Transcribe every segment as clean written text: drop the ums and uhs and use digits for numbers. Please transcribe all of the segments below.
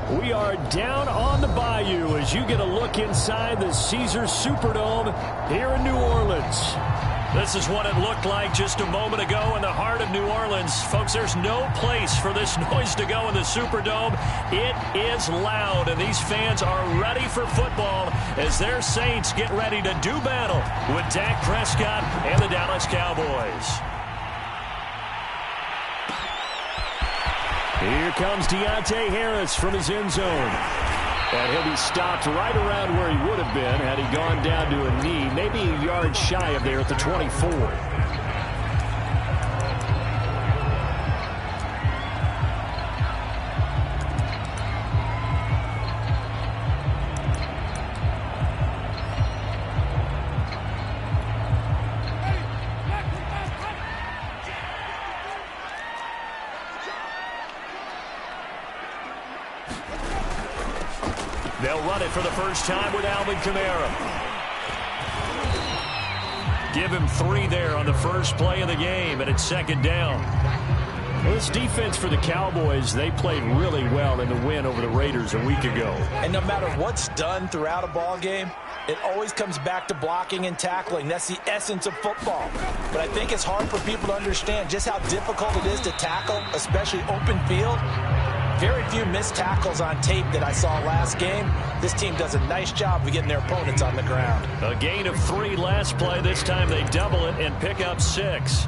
We are down on the bayou as you get a look inside the Caesars Superdome here in New Orleans. This is what it looked like just a moment ago in the heart of New Orleans. Folks, there's no place for this noise to go in the Superdome. It is loud, and these fans are ready for football as their Saints get ready to do battle with Dak Prescott and the Dallas Cowboys. Here comes Deontay Harris from his end zone. And he'll be stopped right around where he would have been had he gone down to a knee, maybe a yard shy of there at the 24. They'll run it for the first time with Alvin Kamara. Give him 3 there on the first play of the game, and it's second down. Well, this defense for the Cowboys, they played really well in the win over the Raiders a week ago. And no matter what's done throughout a ball game, it always comes back to blocking and tackling. That's the essence of football. But I think it's hard for people to understand just how difficult it is to tackle, especially open field. Very few missed tackles on tape that I saw last game. This team does a nice job of getting their opponents on the ground. A gain of 3 last play. This time they double it and pick up 6.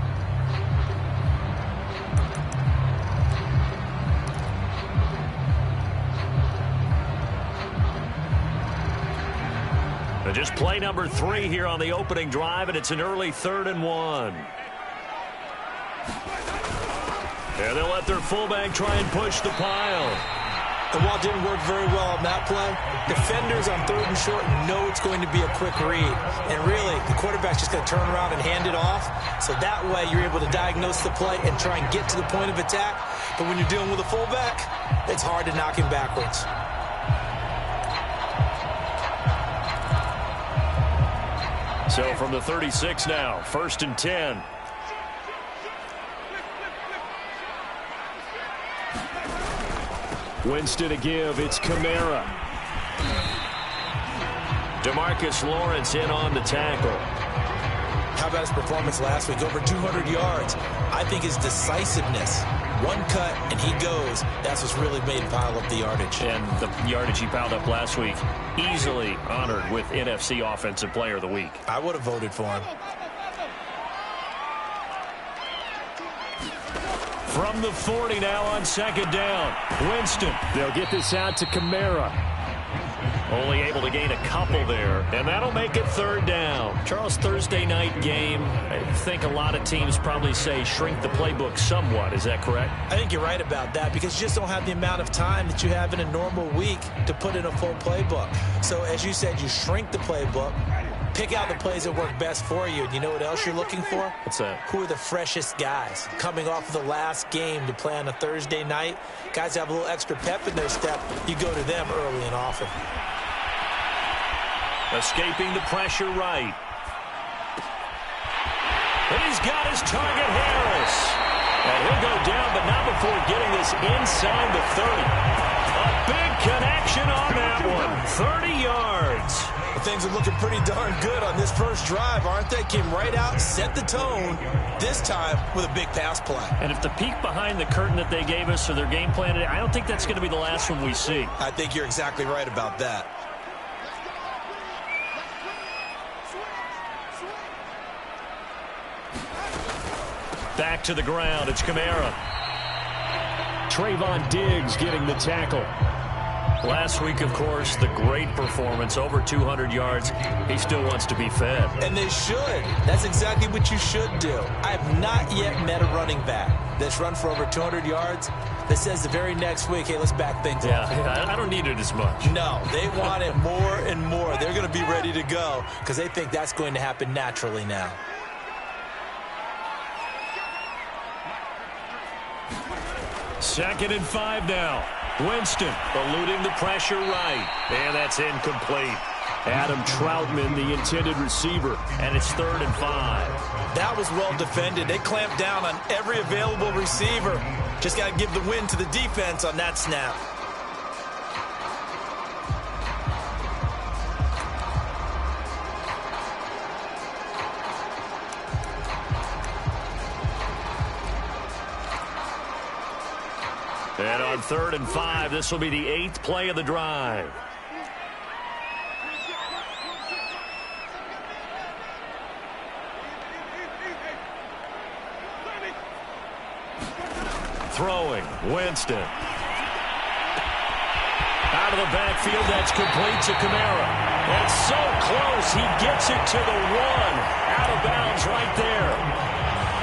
Just play number 3 here on the opening drive, and it's an early 3rd and 1. And they'll let their fullback try and push the pile. And while it didn't work very well on that play, defenders on 3rd and short know it's going to be a quick read. And really, the quarterback's just going to turn around and hand it off. So that way, you're able to diagnose the play and try and get to the point of attack. But when you're dealing with a fullback, it's hard to knock him backwards. So from the 36 now, 1st and 10. Winston to give. It's Kamara. DeMarcus Lawrence in on the tackle. How about his performance last week? Over 200 yards. I think his decisiveness. One cut, and he goes. That's what's really made him pile up the yardage. And the yardage he piled up last week, easily honored with NFC Offensive Player of the Week. I would have voted for him. From the 40 now on 2nd down. Winston. They'll get this out to Kamara. Only able to gain a couple there, and that'll make it 3rd down. Charles, Thursday night game, I think a lot of teams probably say shrink the playbook somewhat. Is that correct? I think you're right about that because you just don't have the amount of time that you have in a normal week to put in a full playbook. So as you said, you shrink the playbook, pick out the plays that work best for you. And you know what else you're looking for? What's that? Who are the freshest guys coming off of the last game to play on a Thursday night? Guys have a little extra pep in their step. You go to them early and often. Escaping the pressure right. And he's got his target, Harris. And he'll go down, but not before getting this inside the 30. A big connection on that one. 30 yards. Well, things are looking pretty darn good on this first drive, aren't they? Came right out, set the tone, this time with a big pass play. And if the peek behind the curtain that they gave us or their game plan today, I don't think that's going to be the last one we see. I think you're exactly right about that. Back to the ground. It's Kamara. Trayvon Diggs getting the tackle. Last week, of course, the great performance, over 200 yards. He still wants to be fed. And they should. That's exactly what you should do. I have not yet met a running back that's run for over 200 yards that says the very next week, hey, let's back things up. Yeah, I don't need it as much. No, they want it more and more. They're going to be ready to go because they think that's going to happen naturally now. Second and 5 now. Winston eluding the pressure right. And that's incomplete. Adam Troutman, the intended receiver. And it's 3rd and 5. That was well defended. They clamped down on every available receiver. Just got to give the win to the defense on that snap. And on 3rd and 5, this will be the 8th play of the drive. Throwing, Winston. Out of the backfield, that's complete to Kamara. That's so close, he gets it to the 1. Out of bounds right there.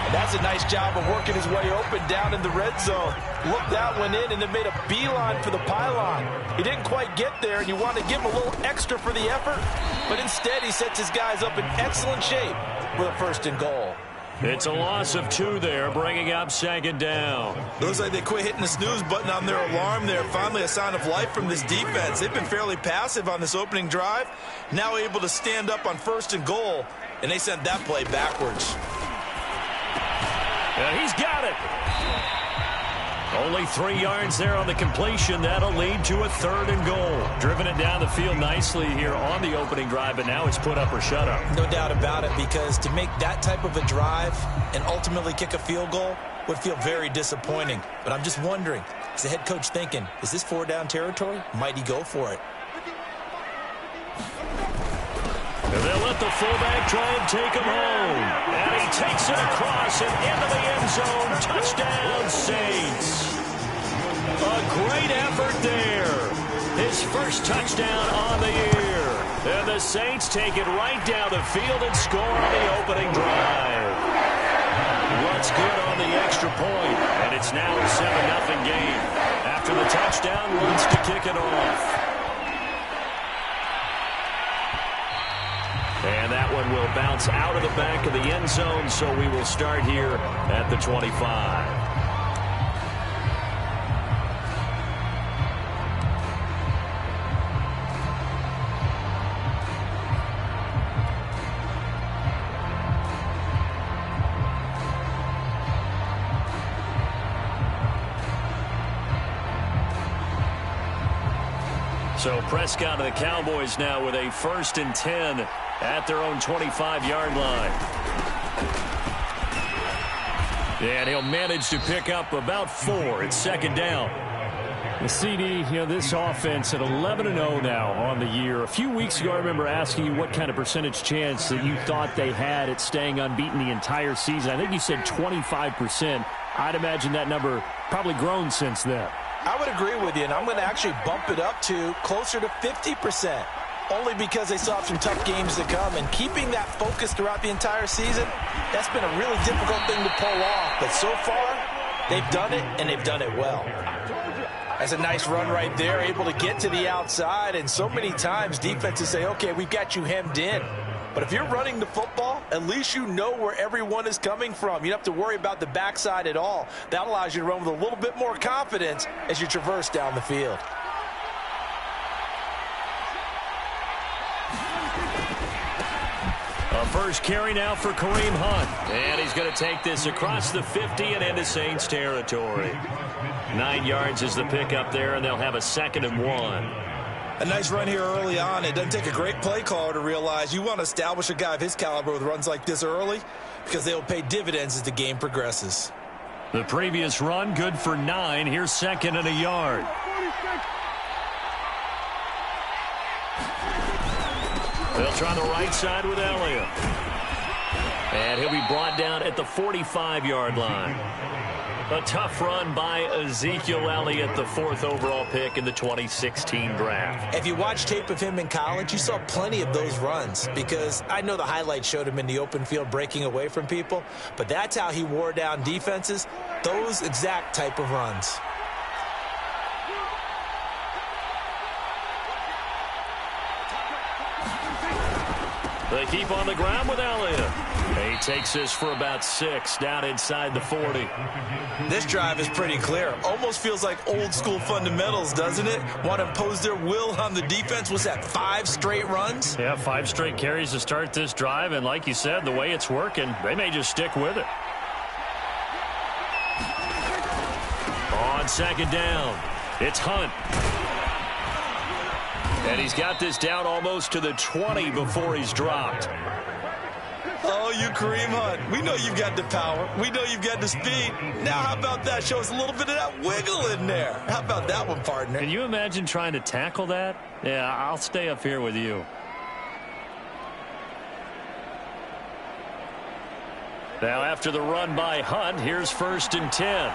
And that's a nice job of working his way open down in the red zone. Looked that one in and then made a beeline for the pylon. He didn't quite get there, and you want to give him a little extra for the effort, but instead he sets his guys up in excellent shape with a 1st and goal. It's a loss of 2 there, bringing up 2nd down. Looks like they quit hitting the snooze button on their alarm there. Finally a sign of life from this defense. They've been fairly passive on this opening drive. Now able to stand up on 1st and goal, and they sent that play backwards. And he's got it. Only 3 yards there on the completion. That'll lead to a 3rd and goal. Driven it down the field nicely here on the opening drive, but now it's put up or shut up. No doubt about it, because to make that type of a drive and ultimately kick a field goal would feel very disappointing. But I'm just wondering, is the head coach thinking, is this 4-down territory? Might he go for it? And they'll let the fullback try and take him home. And he takes it across and into the end zone. Touchdown, Saints. A great effort there. His first touchdown on the year. And the Saints take it right down the field and score on the opening drive. What's good on the extra point, and it's now a 7-0 game. After the touchdown, wants to kick it off. And that one will bounce out of the back of the end zone, so we will start here at the 25. So Prescott and the Cowboys now with a 1st and 10 at their own 25-yard line. And he'll manage to pick up about 4. It's 2nd down. The CD, this offense at 11-0 now on the year. A few weeks ago, I remember asking you what kind of percentage chance that you thought they had at staying unbeaten the entire season. I think you said 25%. I'd imagine that number probably grown since then. I would agree with you, and I'm going to actually bump it up to closer to 50%, only because they still have some tough games to come. And keeping that focus throughout the entire season, that's been a really difficult thing to pull off. But so far, they've done it, and they've done it well. That's a nice run right there, able to get to the outside. And so many times defenses say, okay, we've got you hemmed in. But if you're running the football, at least you know where everyone is coming from. You don't have to worry about the backside at all. That allows you to run with a little bit more confidence as you traverse down the field. A first carry now for Kareem Hunt. And he's going to take this across the 50 and into Saints territory. 9 yards is the pickup there, and they'll have a 2nd and 1. A nice run here early on. It doesn't take a great play caller to realize you want to establish a guy of his caliber with runs like this early, because they will pay dividends as the game progresses. The previous run, good for 9. Here's 2nd and a yard. They'll try the right side with Elliott. And he'll be brought down at the 45-yard line. A tough run by Ezekiel Elliott, the 4th overall pick in the 2016 draft. If you watch tape of him in college, you saw plenty of those runs, because I know the highlights showed him in the open field breaking away from people, but that's how he wore down defenses, those exact type of runs. They keep on the ground with Elliott. He takes this for about 6 down inside the 40. This drive is pretty clear. Almost feels like old school fundamentals, doesn't it? Want to impose their will on the defense. Was that 5 straight runs? Yeah, 5 straight carries to start this drive. And like you said, the way it's working, they may just stick with it. On 2nd down, it's Hunt. And he's got this down almost to the 20 before he's dropped. Oh, you Kareem Hunt. We know you've got the power. We know you've got the speed. Now how about that? Show us a little bit of that wiggle in there. How about that one, partner? Can you imagine trying to tackle that? Yeah, I'll stay up here with you. Now after the run by Hunt, here's 1st and 10.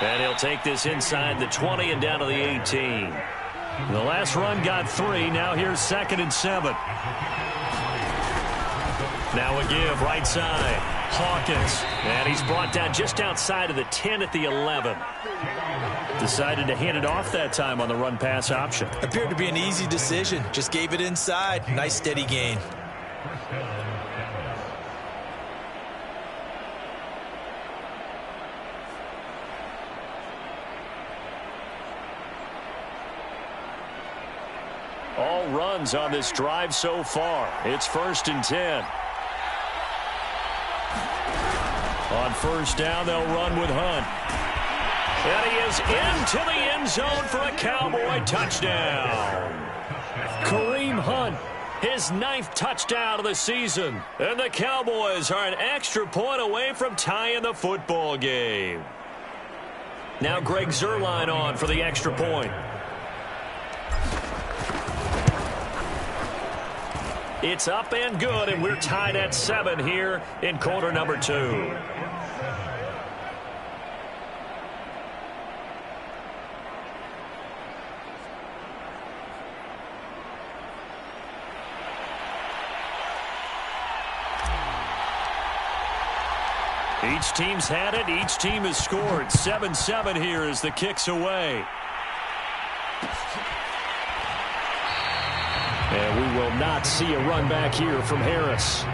And he'll take this inside the 20 and down to the 18. The last run got 3. Now here's 2nd and 7. Now a give right side. Hawkins. And he's brought down just outside of the 10 at the 11. Decided to hand it off that time on the run pass option. Appeared to be an easy decision. Just gave it inside. Nice steady gain. All runs on this drive so far. It's 1st and 10. On 1st down, they'll run with Hunt. And he is into the end zone for a Cowboy touchdown. Kareem Hunt, his 9th touchdown of the season. And the Cowboys are an extra point away from tying the football game. Now Greg Zuerlein on for the extra point. It's up and good, and we're tied at 7 here in quarter number 2. Each team's had it. Each team has scored. 7-7 here as the kick's away. And we will not see a run back here from Harris.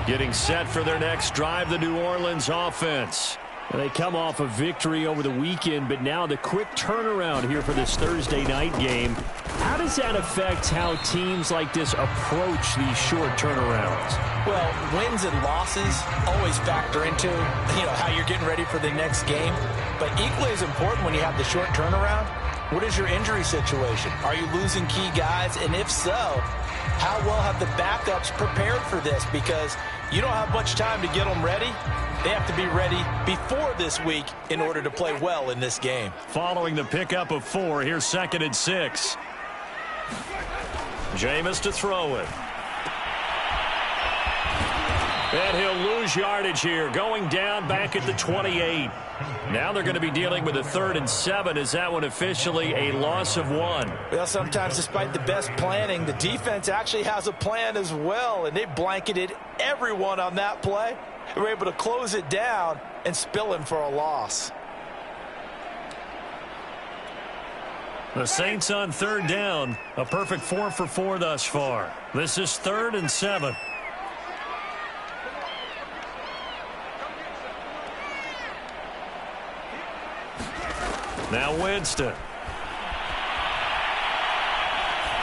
Getting set for their next drive, the New Orleans offense. They come off a victory over the weekend, but now the quick turnaround here for this Thursday night game. How does that affect how teams like this approach these short turnarounds? Well, wins and losses always factor into, how you're getting ready for the next game. But equally as important when you have the short turnaround, what is your injury situation? Are you losing key guys? And if so, how well have the backups prepared for this? Because you don't have much time to get them ready. They have to be ready before this week in order to play well in this game. Following the pickup of 4, here's 2nd and 6. Jameis to throw it. And he'll lose yardage here, going down back at the 28. Now they're going to be dealing with a 3rd and 7. Is that one officially a loss of 1? Well, sometimes despite the best planning, the defense actually has a plan as well, and they blanketed everyone on that play. They were able to close it down and spill in for a loss. The Saints on 3rd down, a perfect 4 for 4 thus far. This is 3rd and 7. Now Winston.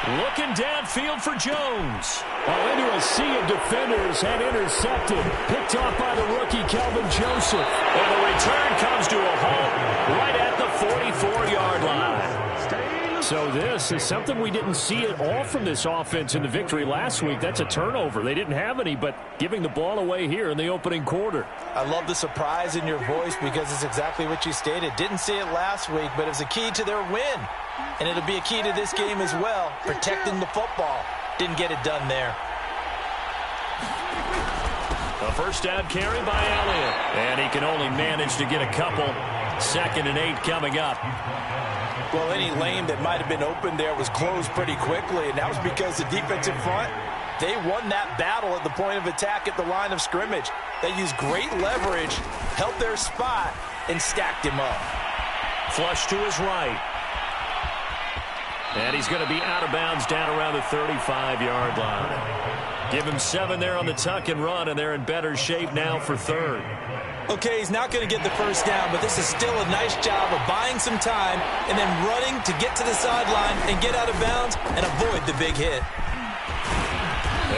Looking downfield for Jones. Into a sea of defenders and intercepted. Picked off by the rookie, Kelvin Joseph. And the return comes to a halt right at the 44-yard line. So this is something we didn't see at all from this offense in the victory last week. That's a turnover. They didn't have any, but giving the ball away here in the opening quarter. I love the surprise in your voice because it's exactly what you stated. Didn't see it last week, but it's a key to their win. And it'll be a key to this game as well, protecting the football. Didn't get it done there. A first down carry by Elliott. And he can only manage to get a couple. 2nd and 8 coming up. Well, any lane that might have been open there was closed pretty quickly, and that was because the defensive front, they won that battle at the point of attack at the line of scrimmage. They used great leverage, held their spot, and stacked him up. Flush to his right. And he's going to be out of bounds down around the 35-yard line. Give him 7 there on the tuck and run, and they're in better shape now for third. Okay, he's not going to get the first down, but this is still a nice job of buying some time and then running to get to the sideline and get out of bounds and avoid the big hit.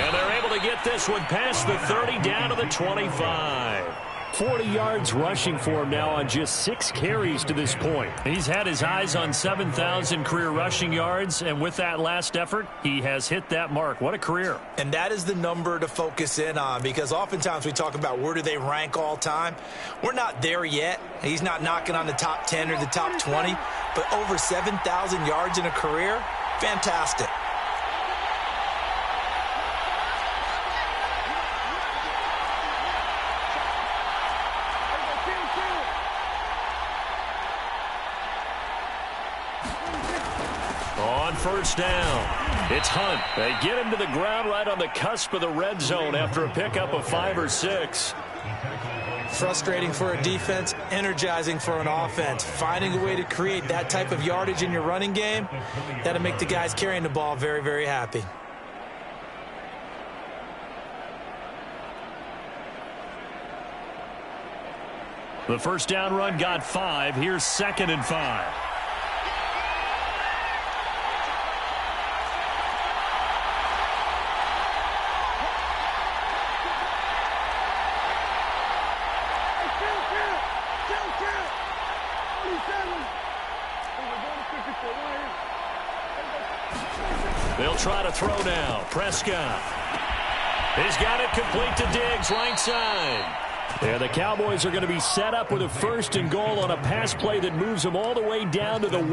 And they're able to get this one past the 30 down to the 25. 40 yards rushing for him now on just 6 carries to this point. He's had his eyes on 7,000 career rushing yards, and with that last effort, he has hit that mark. What a career. And that is the number to focus in on, because oftentimes we talk about where do they rank all time. We're not there yet. He's not knocking on the top 10 or the top 20, but over 7,000 yards in a career, fantastic. On first down, it's Hunt. They get him to the ground right on the cusp of the red zone after a pickup of 5 or 6. Frustrating for a defense, energizing for an offense. Finding a way to create that type of yardage in your running game, that'll make the guys carrying the ball very, very happy. The first down run got 5. Here's 2nd and 5. They'll try to throw now. Prescott. He's got it complete to Diggs, right side. Yeah, the Cowboys are going to be set up with a 1st and goal on a pass play that moves them all the way down to the 1.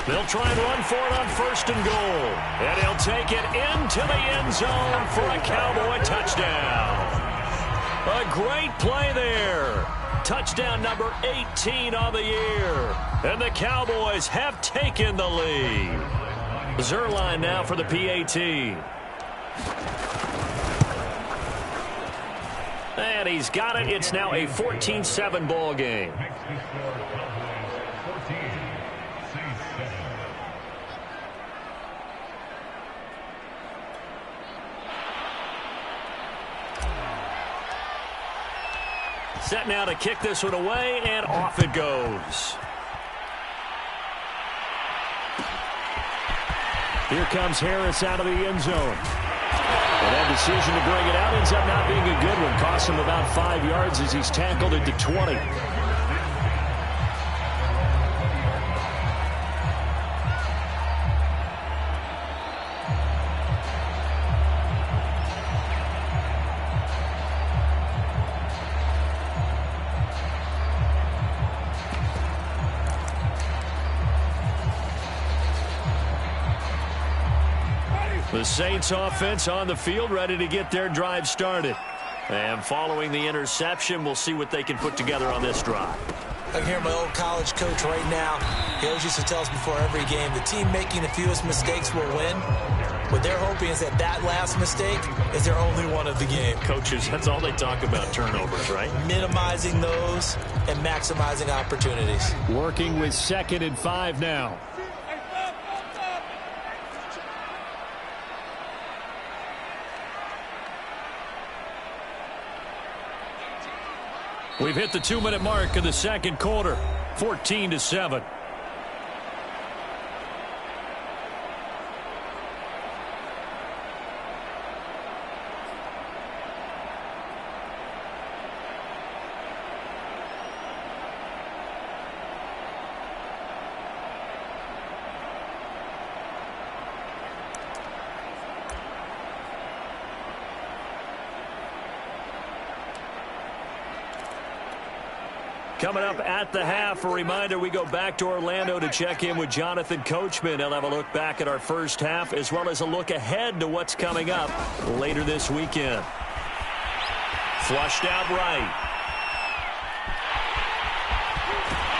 They'll try and run for it on 1st and goal. And he'll take it into the end zone for a Cowboy touchdown. A great play there. Touchdown number 18 on the year. And the Cowboys have taken the lead. Zerline now for the PAT. And he's got it. It's now a 14-7 ball game. Set now to kick this one away, and off it goes. Here comes Harris out of the end zone. And that decision to bring it out ends up not being a good one. Costs him about 5 yards as he's tackled at the 20. The Saints offense on the field, ready to get their drive started. And following the interception, we'll see what they can put together on this drive. I can hear my old college coach right now. He always used to tell us before every game, the team making the fewest mistakes will win. What they're hoping is that that last mistake is their only one of the game. Coaches, that's all they talk about, turnovers, right? Minimizing those and maximizing opportunities. Working with 2nd and 5 now. We've hit the 2-minute mark of the second quarter, 14-7. Coming up at the half, a reminder, we go back to Orlando to check in with Jonathan Coachman. He'll have a look back at our first half as well as a look ahead to what's coming up later this weekend. Flushed out right.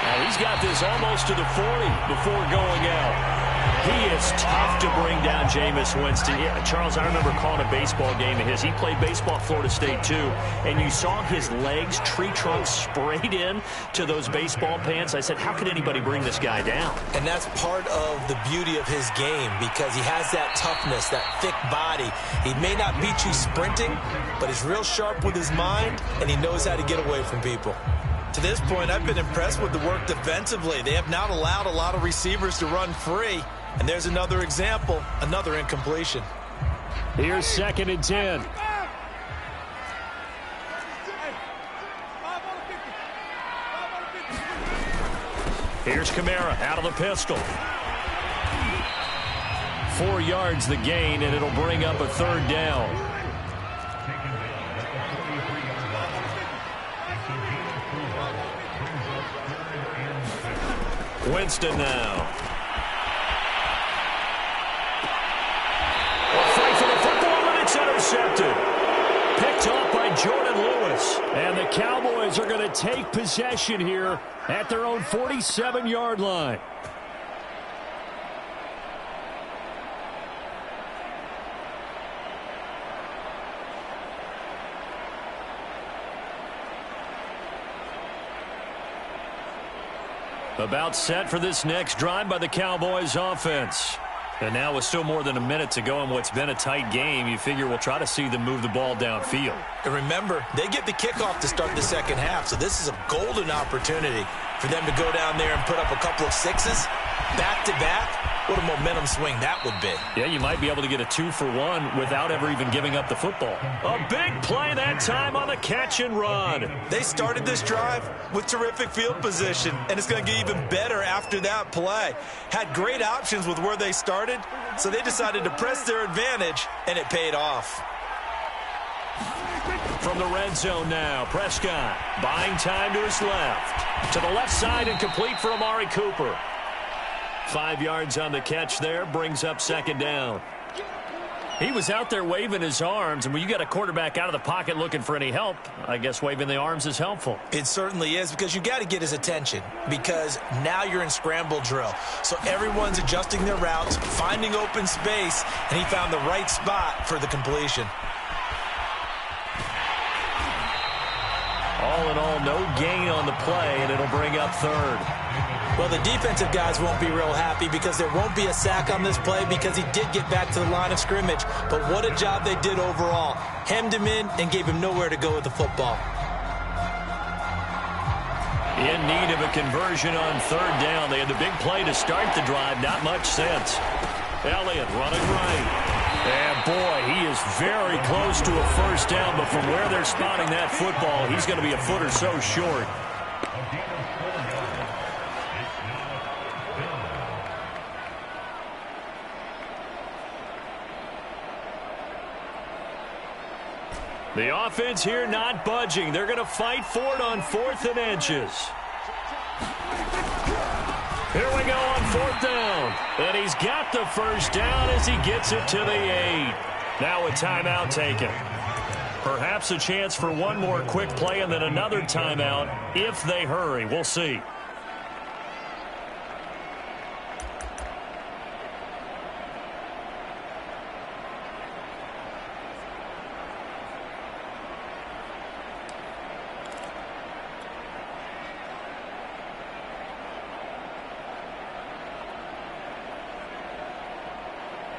Now he's got this almost to the 40 before going out. He is tough to bring down Jameis Winston. Yeah, Charles, I remember calling a baseball game of his. He played baseball at Florida State, too, and you saw his legs, tree trunks sprayed in to those baseball pants. I said, how could anybody bring this guy down? And that's part of the beauty of his game because he has that toughness, that thick body. He may not beat you sprinting, but he's real sharp with his mind, and he knows how to get away from people. To this point, I've been impressed with the work defensively. They have not allowed a lot of receivers to run free. And there's another example, another incompletion. Here's 2nd and 10. Here's Kamara out of the pistol. 4 yards the gain, and it'll bring up a 3rd down. Winston now. Intercepted. Picked off by Jordan Lewis. And the Cowboys are going to take possession here at their own 47-yard line. About set for this next drive by the Cowboys offense. And now with still more than a minute to go in what's been a tight game, you figure we'll try to see them move the ball downfield. And remember, they get the kickoff to start the second half, so this is a golden opportunity for them to go down there and put up a couple of sixes back-to-back. What a momentum swing that would be. Yeah, you might be able to get a 2-for-1 without ever even giving up the football. A big play that time on the catch and run. They started this drive with terrific field position, and it's going to get even better after that play. Had great options with where they started, so they decided to press their advantage, and it paid off. From the red zone now, Prescott buying time to his left. To the left side and complete for Amari Cooper. 5 yards on the catch there, brings up 2nd down. He was out there waving his arms, and when you got a quarterback out of the pocket looking for any help, I guess waving the arms is helpful. It certainly is, because you got to get his attention, because now you're in scramble drill. So everyone's adjusting their routes, finding open space, and he found the right spot for the completion. All in all, no gain on the play, and it'll bring up 3rd. Well, the defensive guys won't be real happy because there won't be a sack on this play because he did get back to the line of scrimmage. But what a job they did overall. Hemmed him in and gave him nowhere to go with the football. In need of a conversion on 3rd down. They had the big play to start the drive. Not much sense. Elliott running right. And boy, he is very close to a 1st down. But from where they're spotting that football, he's going to be a foot or so short. The offense here not budging. They're going to fight for it on 4th and inches. Here we go on 4th down. And he's got the 1st down as he gets it to the 8. Now a timeout taken. Perhaps a chance for one more quick play and then another timeout if they hurry. We'll see.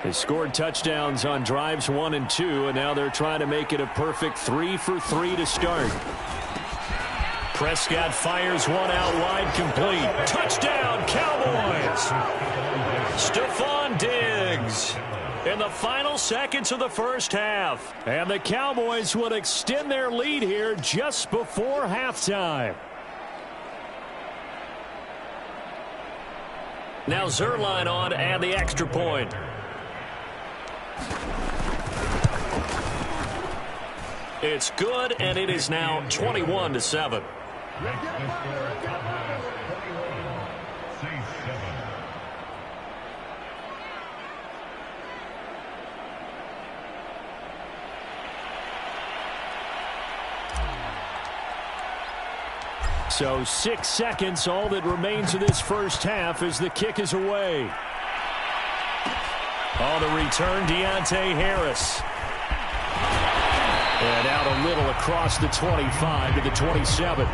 They scored touchdowns on drives 1 and 2, and now they're trying to make it a perfect 3-for-3 to start. Prescott fires one out wide, complete. Touchdown, Cowboys! Stephon Diggs in the final seconds of the 1st half. And the Cowboys would extend their lead here just before halftime. Now Zerline on to add the extra point. It's good, and it is now 21-7. So 6 seconds, all that remains of this first half as the kick is away. On the return, Deontay Harris. And out a little across the 25 to the 27.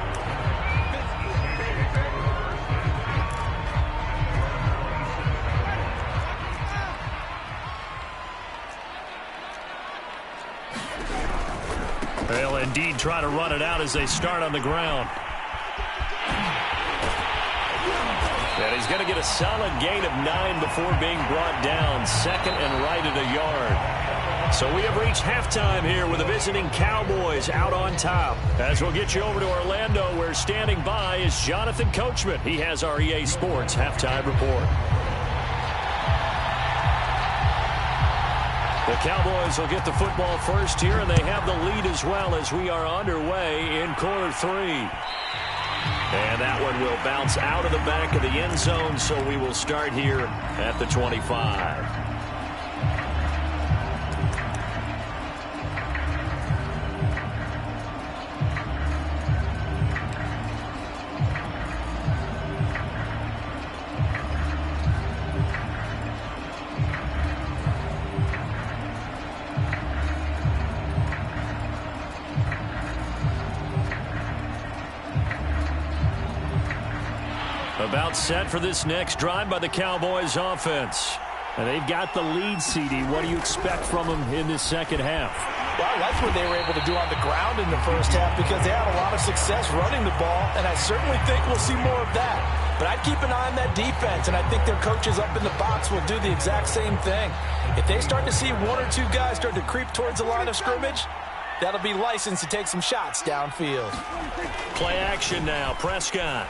They'll indeed try to run it out as they start on the ground. And he's going to get a solid gain of 9 before being brought down. Second and right at a yard. So we have reached halftime here with the visiting Cowboys out on top. As we'll get you over to Orlando, where standing by is Jonathan Coachman. He has our EA Sports halftime report. The Cowboys will get the football first here, and they have the lead as well as we are underway in quarter 3. And that one will bounce out of the back of the end zone, so we will start here at the 25. About set for this next drive by the Cowboys offense. And they've got the lead, CD. What do you expect from them in this second half? Well, that's what they were able to do on the ground in the first half because they had a lot of success running the ball, and I certainly think we'll see more of that. But I'd keep an eye on that defense, and I think their coaches up in the box will do the exact same thing. If they start to see 1 or 2 guys start to creep towards the line of scrimmage, that'll be licensed to take some shots downfield. Play action now, Prescott.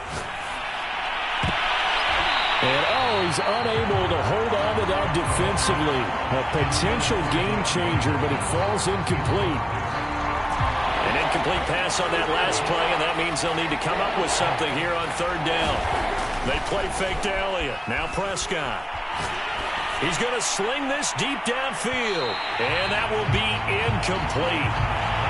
And, he's unable to hold on to that defensively. A potential game changer, but it falls incomplete. An incomplete pass on that last play, and that means they'll need to come up with something here on third down. They play fake to Elliott. Now Prescott. He's going to sling this deep downfield, and that will be incomplete.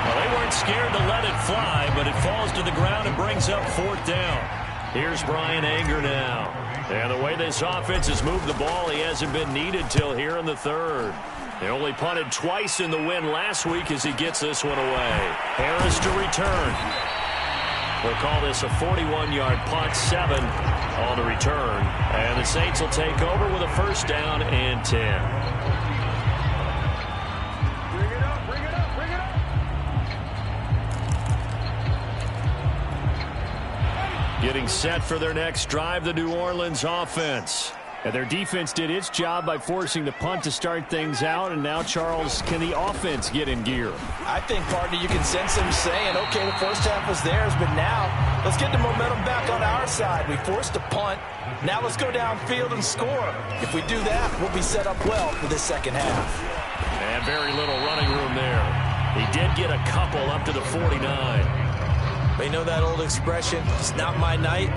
Well, they weren't scared to let it fly, but it falls to the ground and brings up fourth down. Here's Brian Anger now. And the way this offense has moved the ball, he hasn't been needed till here in the third. They only punted twice in the win last week as he gets this one away. Harris to return. We'll call this a 41-yard punt, 7 on the return. And the Saints will take over with a first down and 10. Getting set for their next drive, the New Orleans offense. And their defense did its job by forcing the punt to start things out. And now, Charles, can the offense get in gear? I think, partner, you can sense them saying, okay, the first half was theirs, but now let's get the momentum back on our side. We forced a punt. Now let's go downfield and score. If we do that, we'll be set up well for this second half. And very little running room there. He did get a couple up to the 49. They know that old expression, it's not my night.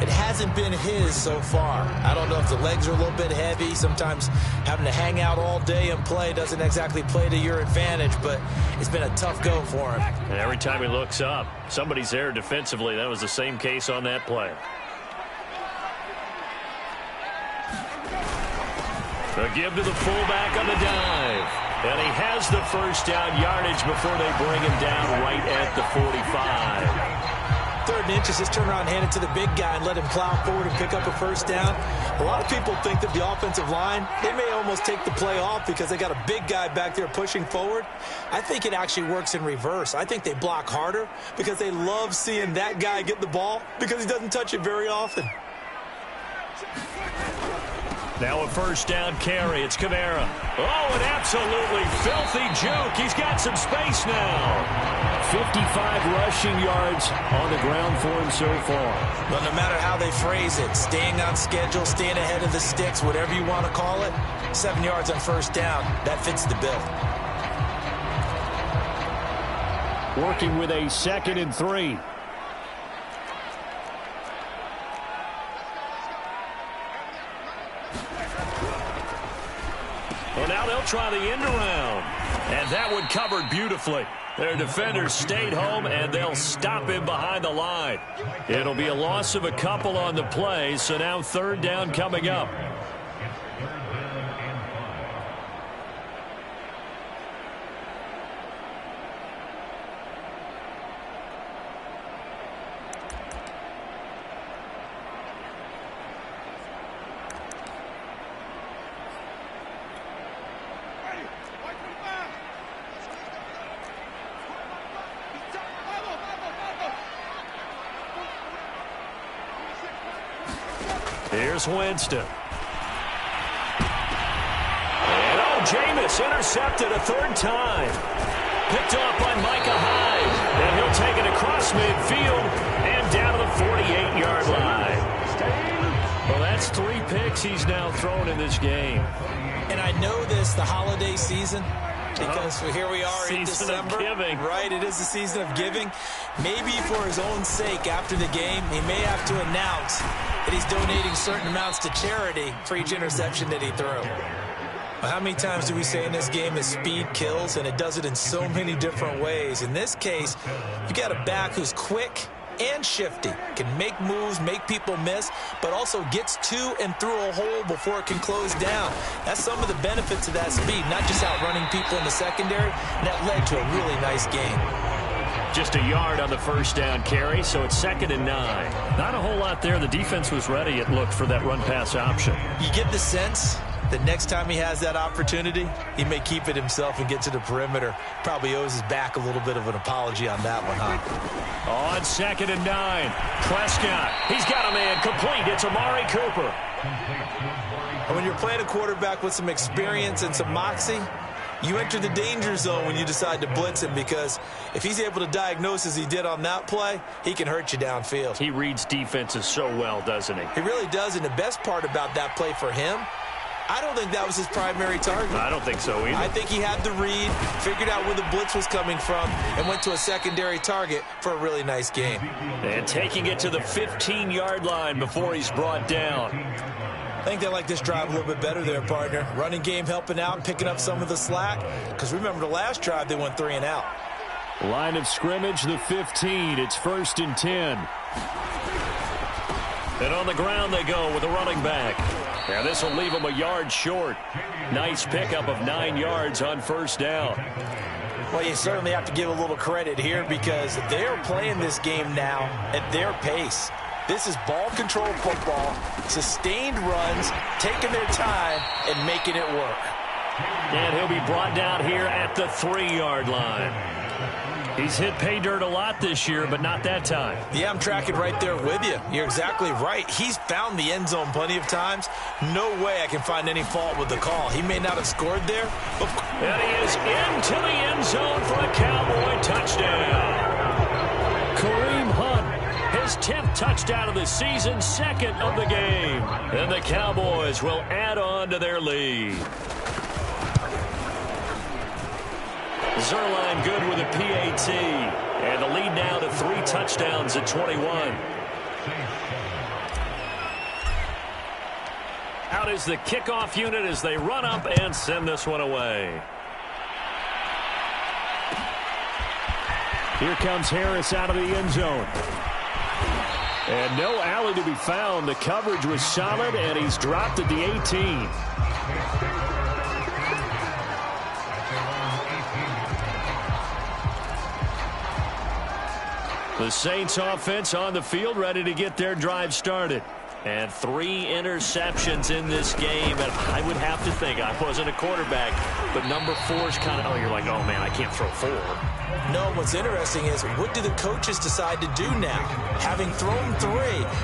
It hasn't been his so far. I don't know if the legs are a little bit heavy. Sometimes having to hang out all day and play doesn't exactly play to your advantage, but it's been a tough go for him. And every time he looks up, somebody's there defensively. That was the same case on that play. The give to the fullback on the dive. And he has the first down yardage before they bring him down right at the 45. Third and inches, just turn around and hand it to the big guy and let him plow forward and pick up a first down. A lot of people think that the offensive line, they may almost take the play off because they got a big guy back there pushing forward. I think it actually works in reverse. I think they block harder because they love seeing that guy get the ball because he doesn't touch it very often. Now a first down carry. It's Kamara. Oh, an absolutely filthy juke. He's got some space now. 55 rushing yards on the ground for him so far. Well, no matter how they phrase it, staying on schedule, staying ahead of the sticks, whatever you want to call it, 7 yards on first down, that fits the bill. Working with a 2nd and 3. Well, now they'll try the end around. And that one covered beautifully. Their defenders stayed home, and they'll stop him behind the line. It'll be a loss of a couple on the play, so now 3rd down coming up. Here's Winston. And Jameis intercepted a 3rd time. Picked off by Micah Hyde. And he'll take it across midfield and down to the 48-yard line. Well, that's 3 picks he's now thrown in this game. And I know this, the holiday season, because here we are in December. Giving. Right, it is the season of giving. Maybe for his own sake after the game, he may have to announce that he's donating certain amounts to charity for each interception that he threw. Well, how many times do we say in this game that speed kills, and it does it in so many different ways? In this case, you got a back who's quick and shifty, can make moves, make people miss, but also gets to and through a hole before it can close down. That's some of the benefits of that speed, not just outrunning people in the secondary, and that led to a really nice game. Just a yard on the 1st down carry, so it's 2nd and 9. Not a whole lot there. The defense was ready, it looked, for that run-pass option. You get the sense that next time he has that opportunity, he may keep it himself and get to the perimeter. Probably owes his back a little bit of an apology on that one, huh? On 2nd and 9, Prescott. He's got a man complete. It's Amari Cooper. And when you're playing a quarterback with some experience and some moxie, you enter the danger zone when you decide to blitz him, because if he's able to diagnose as he did on that play, he can hurt you downfield. He reads defenses so well, doesn't he? He really does, and the best part about that play for him, I don't think that was his primary target. I don't think so either. I think he had the read, figured out where the blitz was coming from, and went to a secondary target for a really nice game. And taking it to the 15-yard line before he's brought down. I think they like this drive a little bit better there, partner. Running game helping out, picking up some of the slack. Because remember, the last drive, they went 3 and out. Line of scrimmage, the 15. It's 1st and 10. And on the ground they go with a running back. And this will leave him a yard short. Nice pickup of 9 yards on 1st down. Well, you certainly have to give a little credit here, because they're playing this game now at their pace. This is ball control football, sustained runs, taking their time, and making it work. And he'll be brought down here at the 3-yard line. He's hit pay dirt a lot this year, but not that time. Yeah, I'm tracking right there with you. You're exactly right. He's found the end zone plenty of times. No way I can find any fault with the call. He may not have scored there, but... And he is into the end zone for a Cowboy touchdown. Kareem Hunt, his 10th touchdown of the season, 2nd of the game. And the Cowboys will add on to their lead. Zerline good with a PAT. And the lead now to 3 touchdowns at 21. Out is the kickoff unit as they run up and send this one away. Here comes Harris out of the end zone. And no alley to be found. The coverage was solid, and he's dropped at the 18. The Saints offense on the field, ready to get their drive started. And 3 interceptions in this game. And I would have to think, I wasn't a quarterback, but number 4 is kind of, oh, you're like, oh, man, I can't throw 4. No, what's interesting is, what do the coaches decide to do now? Having thrown 3,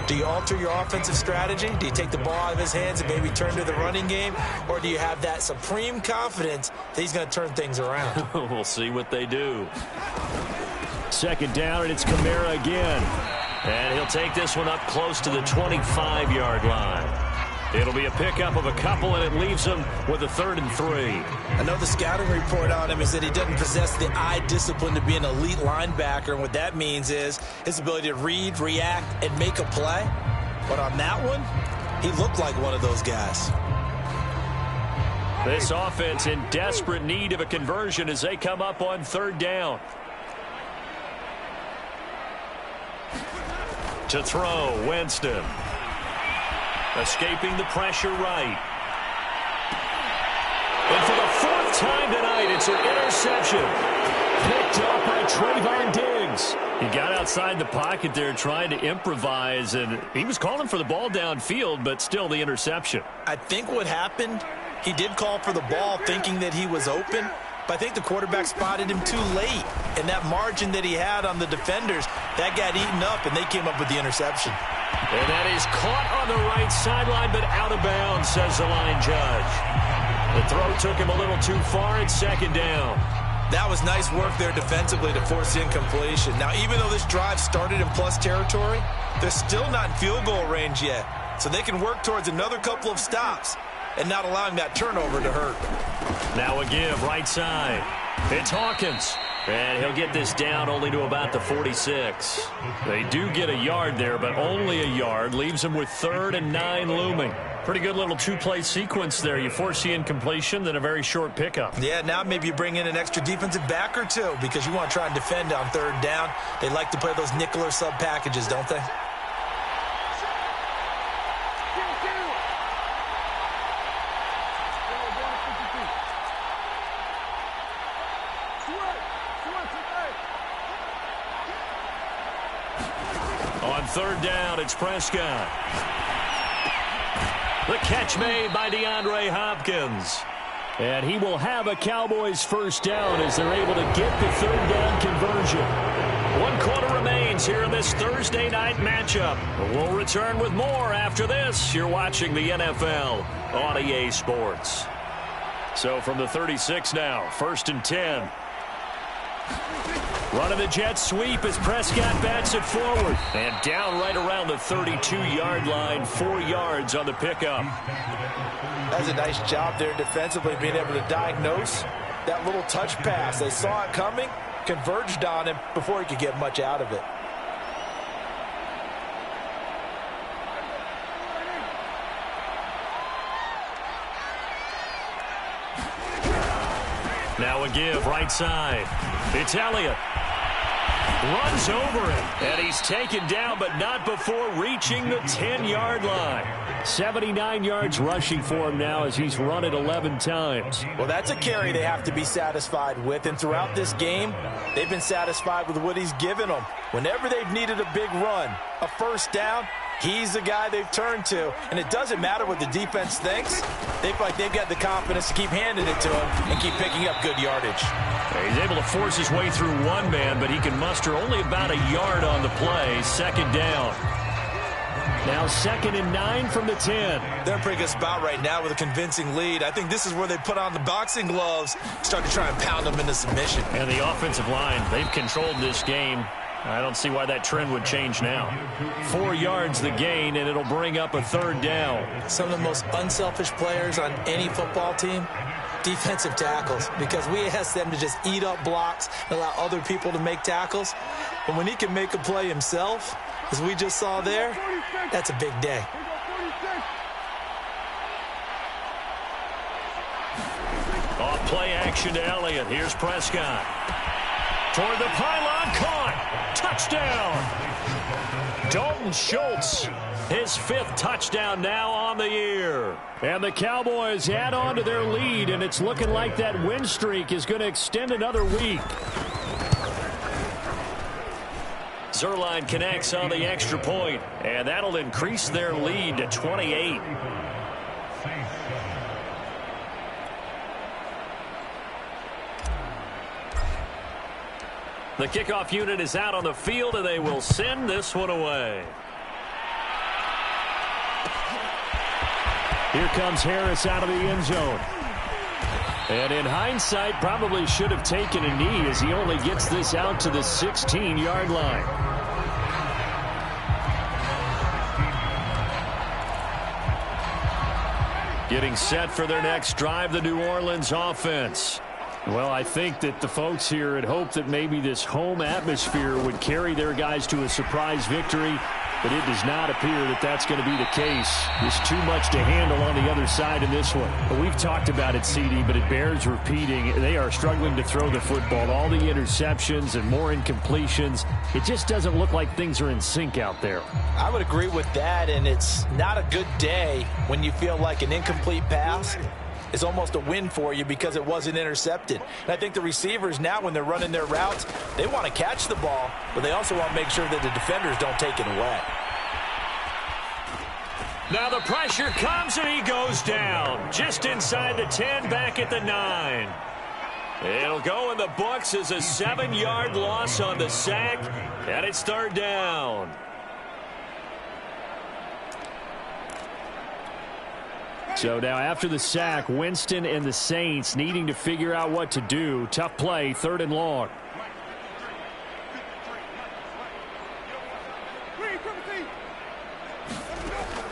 do you alter your offensive strategy? Do you take the ball out of his hands and maybe turn to the running game? Or do you have that supreme confidence that he's going to turn things around? We'll see what they do. 2nd down, and it's Kamara again. And he'll take this one up close to the 25-yard line. It'll be a pickup of a couple, and it leaves him with a 3rd and 3. I know the scouting report on him is that he doesn't possess the eye discipline to be an elite linebacker, and what that means is his ability to read, react, and make a play. But on that one, he looked like one of those guys. This offense in desperate need of a conversion as they come up on third down. To throw, Winston. Escaping the pressure right. And for the fourth time tonight, it's an interception. Picked up by Trayvon Diggs. He got outside the pocket there trying to improvise, and he was calling for the ball downfield, but still the interception. I think what happened, he did call for the ball thinking that he was open, but I think the quarterback spotted him too late. And that margin that he had on the defenders, that got eaten up, and they came up with the interception. And that is caught on the right sideline, but out of bounds, says the line judge. The throw took him a little too far at second down. That was nice work there defensively to force the incompletion. Now, even though this drive started in plus territory, they're still not in field goal range yet. So they can work towards another couple of stops and not allowing that turnover to hurt. Now a give, right side. It's Hawkins. And he'll get this down only to about the 46. They do get a yard there, but only a yard. Leaves them with 3rd and 9 looming. Pretty good little two-play sequence there. You force the incompletion, then a very short pickup. Yeah, now maybe you bring in an extra defensive back or two because you want to try and defend on third down. They like to play those nickel or sub packages, don't they? On third down, it's Prescott. The catch made by DeAndre Hopkins. And he will have a Cowboys first down as they're able to get the third down conversion. 1 quarter remains here in this Thursday night matchup. We'll return with more after this. You're watching the NFL on EA Sports. So from the 36 now, 1st and 10. Running the jet sweep as Prescott bats it forward. And down right around the 32-yard line, 4 yards on the pickup. That's a nice job there defensively, being able to diagnose that little touch pass. They saw it coming, converged on him before he could get much out of it. Now a give, right side. It's Elliott. Runs over him. And he's taken down, but not before reaching the 10-yard line. 79 yards rushing for him now as he's run it 11 times. Well, that's a carry they have to be satisfied with. And throughout this game, they've been satisfied with what he's given them. Whenever they've needed a big run, a first down, he's the guy they've turned to. And it doesn't matter what the defense thinks. They feel like they've got the confidence to keep handing it to him and keep picking up good yardage. He's able to force his way through one man, but he can muster only about a yard on the play. Second down. Now 2nd and 9 from the 10. They're in a pretty good spot right now with a convincing lead. I think this is where they put on the boxing gloves, start to try and pound them into submission. And the offensive line, they've controlled this game. I don't see why that trend would change now. 4 yards the gain, and it'll bring up a third down. Some of the most unselfish players on any football team, defensive tackles, because we ask them to just eat up blocks and allow other people to make tackles. But when he can make a play himself, as we just saw there, that's a big day. Off play action to Elliott. Here's Prescott. Toward the pylon, caught. Touchdown. Dalton Schultz, his 5th touchdown now on the year. And the Cowboys add on to their lead, and it's looking like that win streak is going to extend another week. Zerline connects on the extra point, and that'll increase their lead to 28. The kickoff unit is out on the field, and they will send this one away. Here comes Harris out of the end zone. And in hindsight, probably should have taken a knee as he only gets this out to the 16-yard line. Getting set for their next drive, the New Orleans offense. Well, I think that the folks here had hoped that maybe this home atmosphere would carry their guys to a surprise victory. but it does not appear that that's going to be the case. There's too much to handle on the other side in this one. But we've talked about it, CD, but it bears repeating. They are struggling to throw the football. All the interceptions and more incompletions. It just doesn't look like things are in sync out there. I would agree with that, and it's not a good day when you feel like an incomplete pass is almost a win for you because it wasn't intercepted. And I think the receivers now, when they're running their routes, they want to catch the ball, but they also want to make sure that the defenders don't take it away. Now the pressure comes, and he goes down. Just inside the 10, back at the 9. It'll go in the books as a 7-yard loss on the sack, and it's 3rd down. So now after the sack, Winston and the Saints needing to figure out what to do. Tough play, 3rd and long.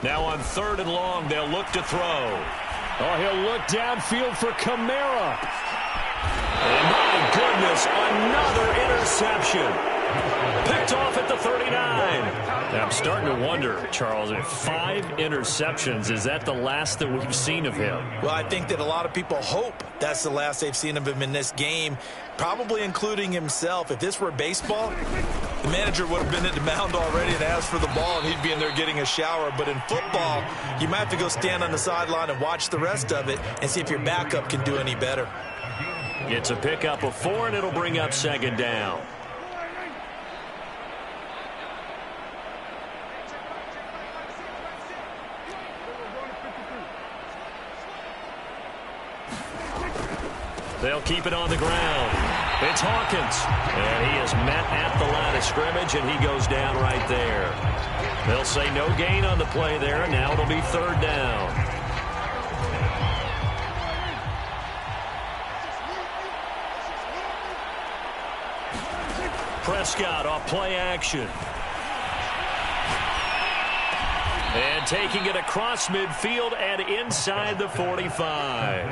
Now on 3rd and long, they'll look to throw. Oh, he'll look downfield for Kamara. And my goodness, another interception. Picked off at the 39. Now I'm starting to wonder, Charles, if 5 interceptions, is that the last that we've seen of him? Well, I think that a lot of people hope that's the last they've seen of him in this game, probably including himself. If this were baseball, the manager would have been at the mound already and asked for the ball, and he'd be in there getting a shower. But in football, you might have to go stand on the sideline and watch the rest of it and see if your backup can do any better. It's a pickup of 4, and it'll bring up 2nd down. They'll keep it on the ground. It's Hawkins. And he is met at the line of scrimmage, and he goes down right there. They'll say no gain on the play there, and now it'll be 3rd down. Prescott off play action. And taking it across midfield and inside the 45.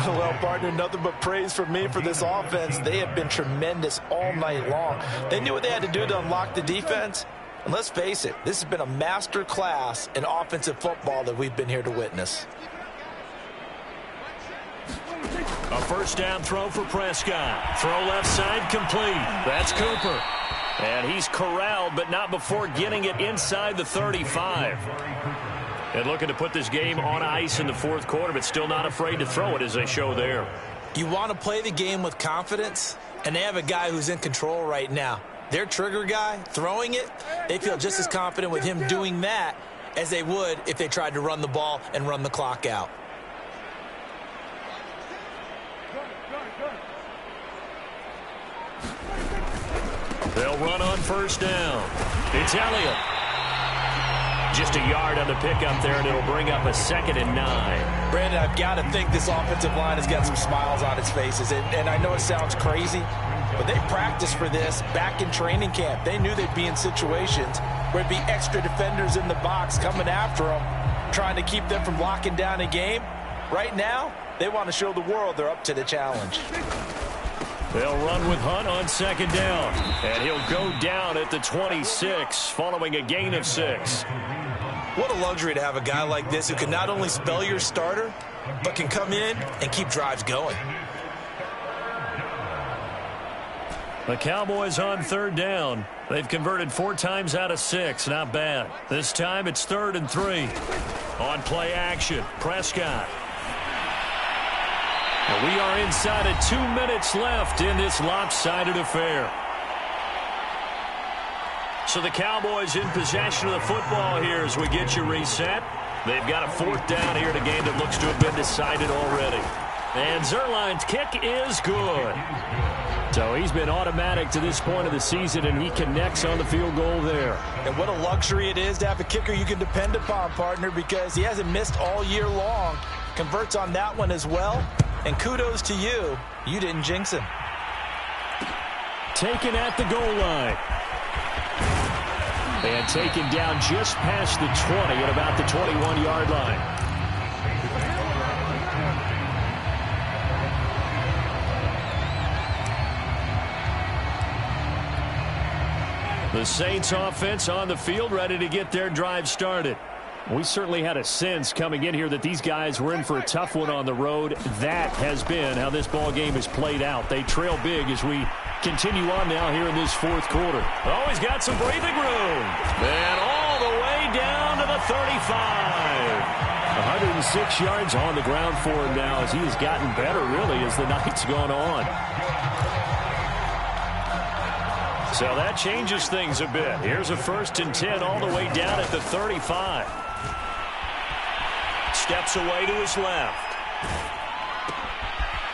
Well, partner, nothing but praise from me for this offense. They have been tremendous all night long. They knew what they had to do to unlock the defense. And let's face it, this has been a master class in offensive football that we've been here to witness. A 1st down throw for Prescott. Throw left side complete. That's Cooper. And he's corralled, but not before getting it inside the 35. And looking to put this game on ice in the 4th quarter, but still not afraid to throw it as they show there. You want to play the game with confidence, and they have a guy who's in control right now. Their trigger guy, throwing it, they feel just as confident with him doing that as they would if they tried to run the ball and run the clock out. They'll run on 1st down. It's Elliott. Just a yard on the pickup there, and it'll bring up a 2nd and 9. Brandon, I've got to think this offensive line has got some smiles on its faces. And I know it sounds crazy, but they practiced for this back in training camp. They knew they'd be in situations where it'd be extra defenders in the box coming after them, trying to keep them from locking down a game. Right now, they want to show the world they're up to the challenge. They'll run with Hunt on 2nd down. And he'll go down at the 26 following a gain of 6. What a luxury to have a guy like this who can not only spell your starter, but can come in and keep drives going. The Cowboys on 3rd down. They've converted 4 times out of 6. Not bad. This time it's 3rd and 3. On play action, Prescott. We are inside of 2 minutes left in this lopsided affair. So the Cowboys in possession of the football here as we get you reset. They've got a 4th down here in a game that looks to have been decided already. And Zerline's kick is good. So he's been automatic to this point of the season, and he connects on the field goal there. And what a luxury it is to have a kicker you can depend upon, partner, because he hasn't missed all year long. Converts on that one as well. And kudos to you. You didn't jinx him. Taken at the goal line. And taken down just past the 20 at about the 21-yard line. The Saints offense on the field, ready to get their drive started. We certainly had a sense coming in here that these guys were in for a tough one on the road. That has been how this ball game has played out. They trail big as we continue on now here in this fourth quarter. Oh, he's got some breathing room. And all the way down to the 35. 106 yards on the ground for him now as he has gotten better, really, as the night's gone on. So that changes things a bit. Here's a 1st and 10 all the way down at the 35. Steps away to his left.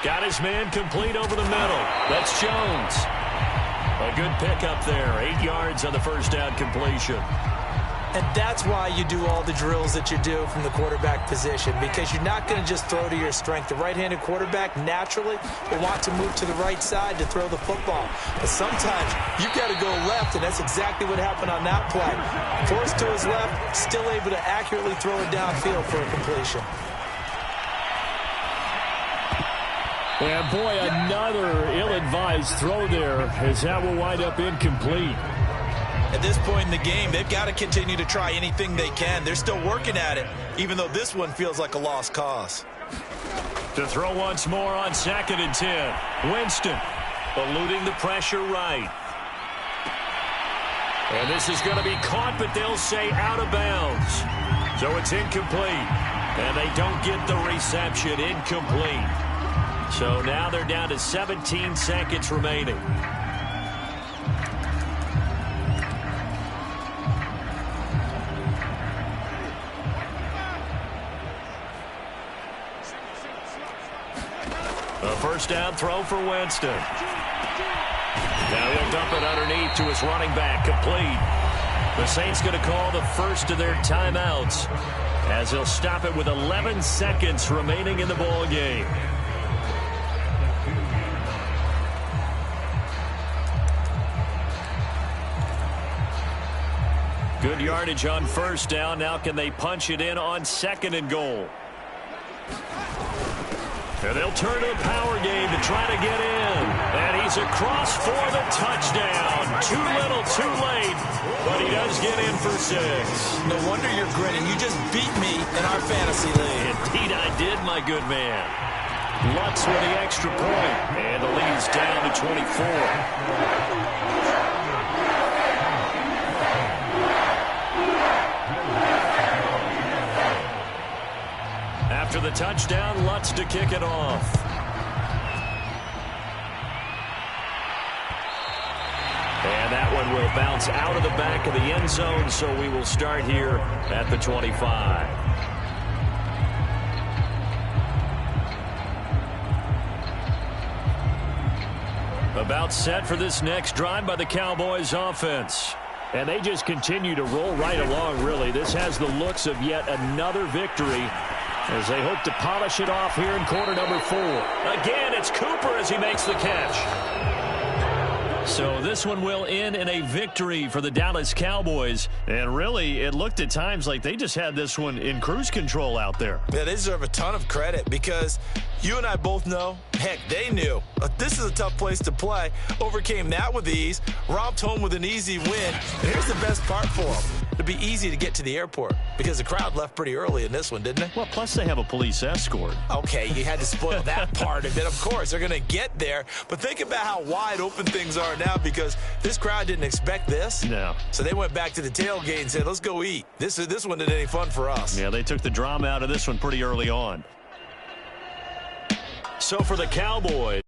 Got his man complete over the middle. That's Jones. A good pickup there. 8 yards on the first down completion. And that's why you do all the drills that you do from the quarterback position, because you're not going to just throw to your strength. The right-handed quarterback naturally will want to move to the right side to throw the football. But sometimes you've got to go left, and that's exactly what happened on that play. Forced to his left, still able to accurately throw it downfield for a completion. And boy, another ill-advised throw there as that will wind up incomplete. At this point in the game, they've got to continue to try anything they can. They're still working at it, even though this one feels like a lost cause. To throw once more on 2nd and 10. Winston eluding the pressure right. And this is going to be caught, but they'll say out of bounds. So it's incomplete. And they don't get the reception. Incomplete. So now they're down to 17 seconds remaining. A first down throw for Winston. Now he'll dump it underneath to his running back, complete. The Saints going to call the first of their timeouts as they'll stop it with 11 seconds remaining in the ball game. Good yardage on first down. Now can they punch it in on 2nd and goal? And they'll turn to the power game to try to get in. And he's across for the touchdown. Too little, too late. But he does get in for 6. No wonder you're grinning. You just beat me in our fantasy league. Indeed I did, my good man. Lutz with the extra point. And the lead's down to 24. After the touchdown, Lutz to kick it off. And that one will bounce out of the back of the end zone, so we will start here at the 25. About set for this next drive by the Cowboys offense. And they just continue to roll right along, really. This has the looks of yet another victory as they hope to polish it off here in quarter number 4. Again, it's Cooper as he makes the catch. So this one will end in a victory for the Dallas Cowboys. And really, it looked at times like they just had this one in cruise control out there. Yeah, they deserve a ton of credit because you and I both know, heck, they knew. This is a tough place to play. Overcame that with ease, romped home with an easy win. And here's the best part for them. It'd be easy to get to the airport because the crowd left pretty early in this one, didn't they? Well, plus they have a police escort. Okay, you had to spoil that part of it. Of course, they're going to get there. But think about how wide open things are now because this crowd didn't expect this. No. So they went back to the tailgate and said, let's go eat. This one isn't any fun for us. Yeah, they took the drama out of this one pretty early on. So for the Cowboys,